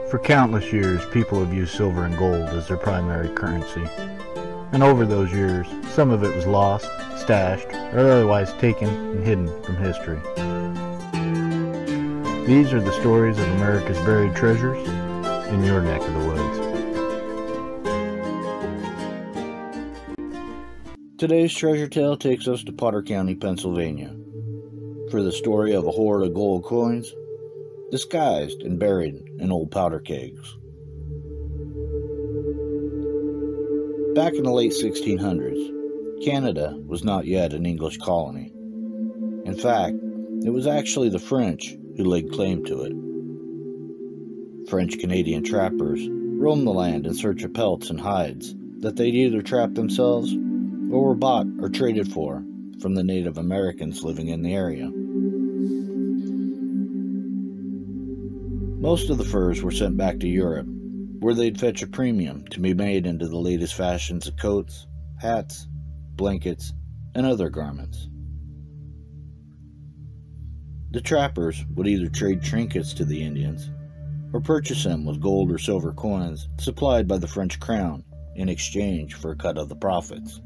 For countless years, people have used silver and gold as their primary currency. And over those years, some of it was lost, stashed, or otherwise taken and hidden from history. These are the stories of America's buried treasures in your neck of the woods. Today's treasure tale takes us to Potter County, Pennsylvania, for the story of a hoard of gold coins disguised and buried in old powder kegs. Back in the late 1600s, Canada was not yet an English colony. In fact, it was actually the French who laid claim to it. French-Canadian trappers roamed the land in search of pelts and hides that they'd either trapped themselves or were bought or traded for from the Native Americans living in the area. Most of the furs were sent back to Europe, where they'd fetch a premium to be made into the latest fashions of coats, hats, blankets, and other garments. The trappers would either trade trinkets to the Indians, or purchase them with gold or silver coins supplied by the French crown in exchange for a cut of the profits.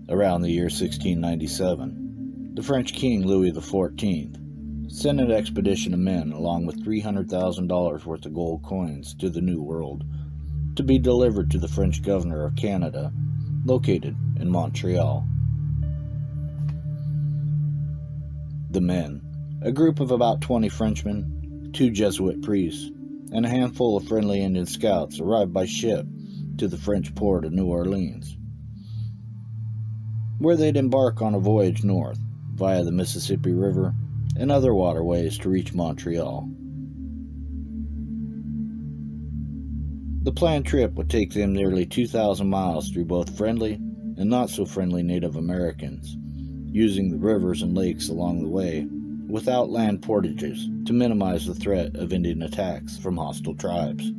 Around the year 1697, the French King Louis XIV sent an expedition of men along with $300,000 worth of gold coins to the New World to be delivered to the French governor of Canada, located in Montreal. The men, a group of about 20 Frenchmen, 2 Jesuit priests, and a handful of friendly Indian scouts, arrived by ship to the French port of New Orleans, where they'd embark on a voyage north via the Mississippi River and other waterways to reach Montreal. The planned trip would take them nearly 2,000 miles through both friendly and not-so-friendly Native Americans, using the rivers and lakes along the way without land portages to minimize the threat of Indian attacks from hostile tribes.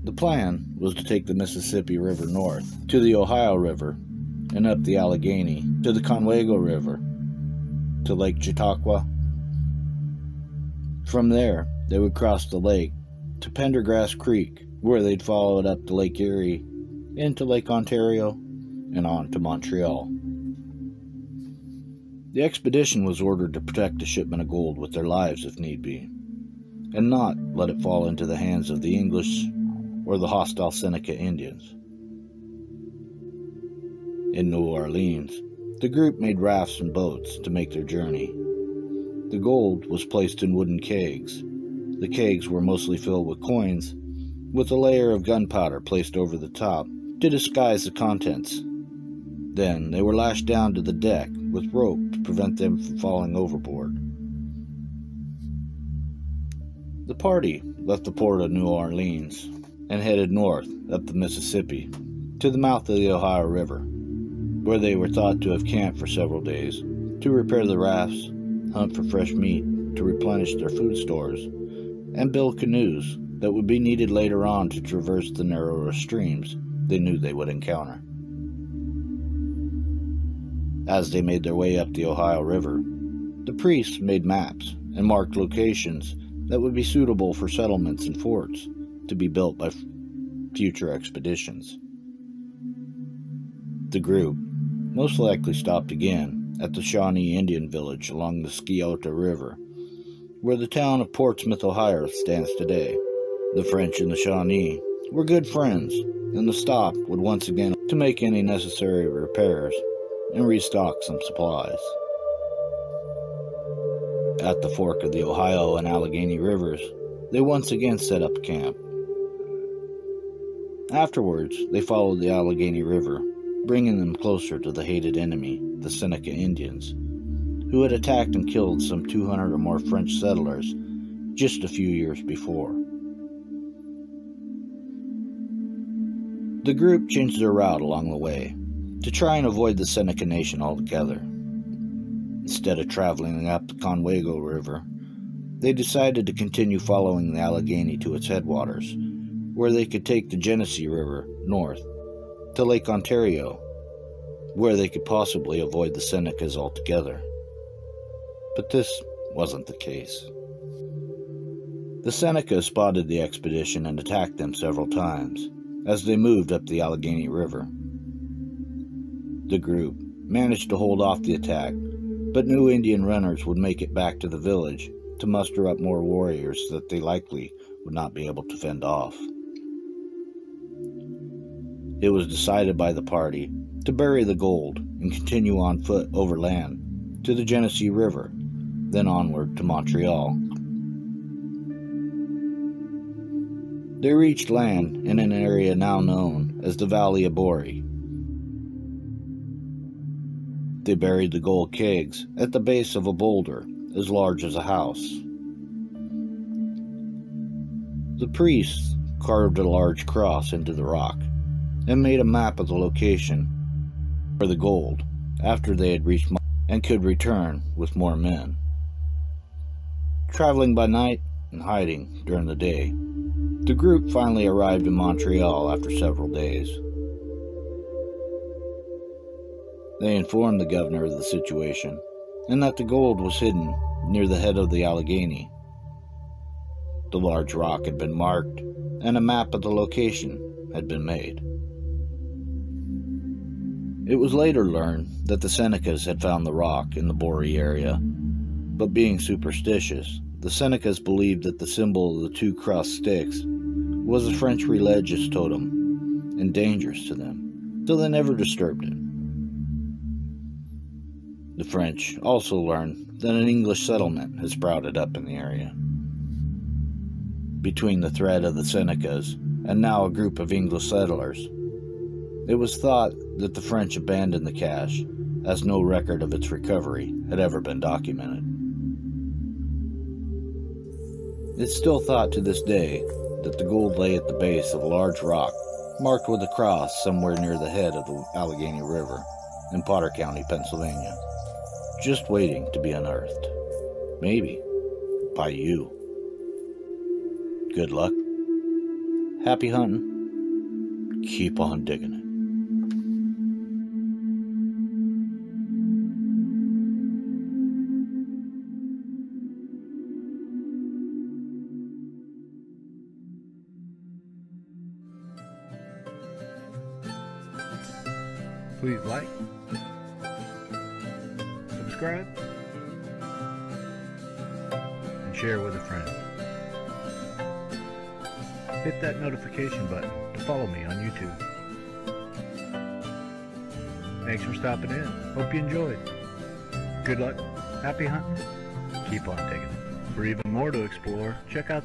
The plan was to take the Mississippi River north to the Ohio River and up the Allegheny to the Conwego River to Lake Chautauqua. From there, they would cross the lake to Pendergrass Creek, where they'd follow it up to Lake Erie, into Lake Ontario, and on to Montreal. The expedition was ordered to protect the shipment of gold with their lives if need be, and not let it fall into the hands of the English or the hostile Seneca Indians. In New Orleans, the group made rafts and boats to make their journey. The gold was placed in wooden kegs. The kegs were mostly filled with coins, with a layer of gunpowder placed over the top to disguise the contents. Then they were lashed down to the deck with rope to prevent them from falling overboard. The party left the port of New Orleans and headed north up the Mississippi to the mouth of the Ohio River, where they were thought to have camped for several days to repair the rafts, hunt for fresh meat to replenish their food stores, and build canoes that would be needed later on to traverse the narrower streams they knew they would encounter. As they made their way up the Ohio River, the priests made maps and marked locations that would be suitable for settlements and forts to be built by future expeditions. The group most likely stopped again at the Shawnee Indian village along the Scioto River, where the town of Portsmouth, Ohio stands today. The French and the Shawnee were good friends, and the stop would once again to make any necessary repairs and restock some supplies. At the fork of the Ohio and Allegheny Rivers, they once again set up camp. Afterwards, they followed the Allegheny River, bringing them closer to the hated enemy, the Seneca Indians, who had attacked and killed some 200 or more French settlers just a few years before. The group changed their route along the way to try and avoid the Seneca Nation altogether. Instead of traveling up the Conwego River, they decided to continue following the Allegheny to its headwaters, where they could take the Genesee River north to Lake Ontario, where they could possibly avoid the Senecas altogether. But this wasn't the case. The Senecas spotted the expedition and attacked them several times as they moved up the Allegheny River. The group managed to hold off the attack, but new Indian runners would make it back to the village to muster up more warriors that they likely would not be able to fend off. It was decided by the party to bury the gold and continue on foot overland to the Genesee River, then onward to Montreal. They reached land in an area now known as the Valley of Boree. They buried the gold kegs at the base of a boulder as large as a house. The priests carved a large cross into the rock and made a map of the location for the gold after they had reached and could return with more men. Traveling by night and hiding during the day, the group finally arrived in Montreal after several days. They informed the governor of the situation and that the gold was hidden near the head of the Allegheny. The large rock had been marked and a map of the location had been made. It was later learned that the Senecas had found the rock in the Boree area, but being superstitious, the Senecas believed that the symbol of the two crossed sticks was a French religious totem and dangerous to them, so they never disturbed it. The French also learned that an English settlement had sprouted up in the area. Between the threat of the Senecas and now a group of English settlers, it was thought that the French abandoned the cache, as no record of its recovery had ever been documented. It's still thought to this day that the gold lay at the base of a large rock marked with a cross somewhere near the head of the Allegheny River in Potter County, Pennsylvania, just waiting to be unearthed. Maybe by you. Good luck. Happy hunting. Keep on digging it. Please like, subscribe, and share with a friend. Hit that notification button to follow me on YouTube. Thanks for stopping in. Hope you enjoyed. Good luck, happy hunting, keep on digging. For even more to explore, check out